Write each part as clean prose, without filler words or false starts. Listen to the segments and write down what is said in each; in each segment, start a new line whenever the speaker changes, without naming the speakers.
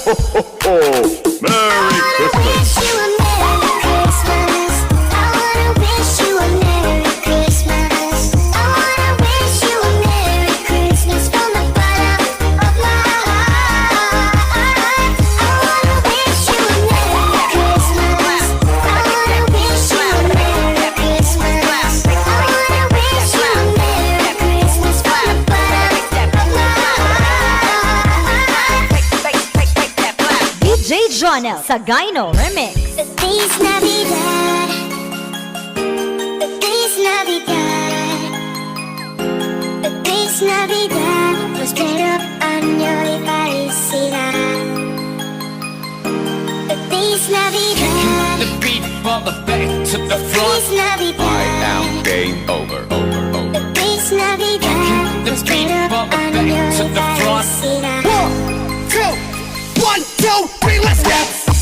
Merry Christmas!
Jonel Sagayno Remix.
Feliz Navidad, Feliz Navidad, Feliz Navidad, prospero año y felicidad. Feliz Navidad,
The beat from the back to the front.
Feliz Navidad,
I am game over.
Feliz Navidad,
The beat
prospero
from the
año
back to
y
the front.
felicidad.
1, 2, 3, let's go!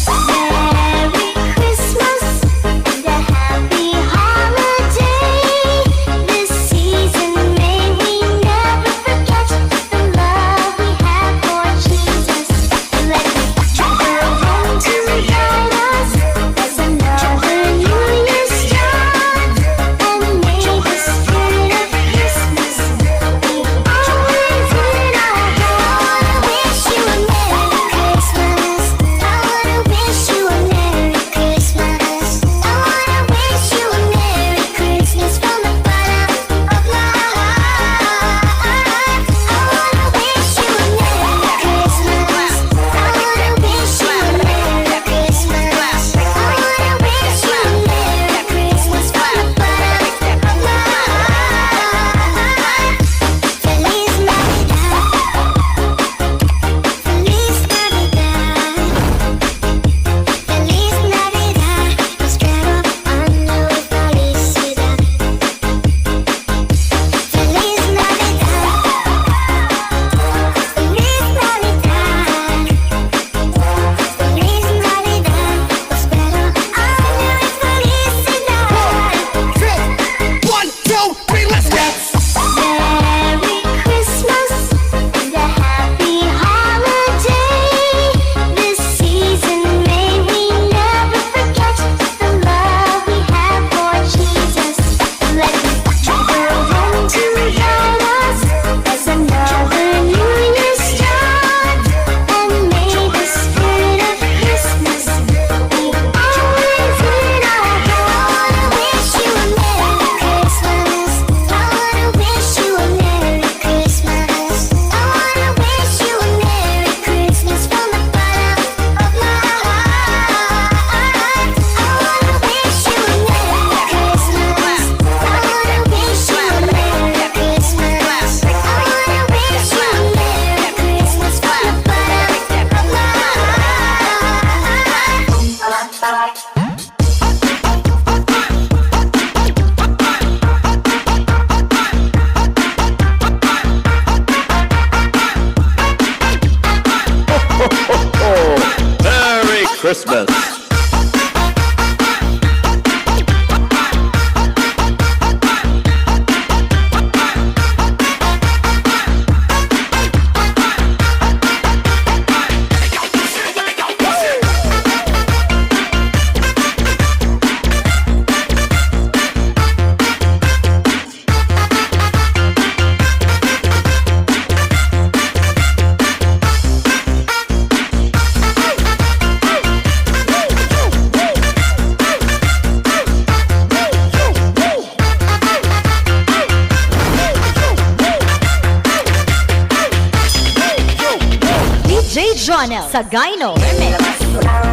Merry Christmas and a happy holiday. This season may we never forget the love we have for Jesus. Let me travel home to guide us as another New Year start. And may the spirit of Christmas be always in our hearts. I wish you a Merry Christmas. I wanna wish you a Merry Christmas. I wanna wish you a Merry Christmas from the bottom of my heart. I wanna wish you a Merry Christmas. I wanna wish you a Merry Christmas. I wanna wish you a Merry Christmas from the bottom of my heart. Feliz Navidad, Feliz Navidad. Feliz Navidad, prospero año y felicidad. Feliz Navidad, Feliz Navidad, Feliz Navidad, prospero año y felicidad.
1, 2, 3, let's go!
Merry Christmas and a happy holiday. This season may we never forget the love we have for Jesus. Let me travel home to guide us as another New Year start. And may the spirit of Christmas be always in our hearts. I wish you a Merry Christmas. I wanna wish you a Merry Christmas. I wanna wish you a Merry Christmas from the bottom of my heart. I wanna wish you a Merry Christmas. I wanna wish you a Merry Christmas. I wanna wish you a Merry Christmas from the bottom of my heart.
Merry Christmas!
DJ Jonel Sagayno Remix.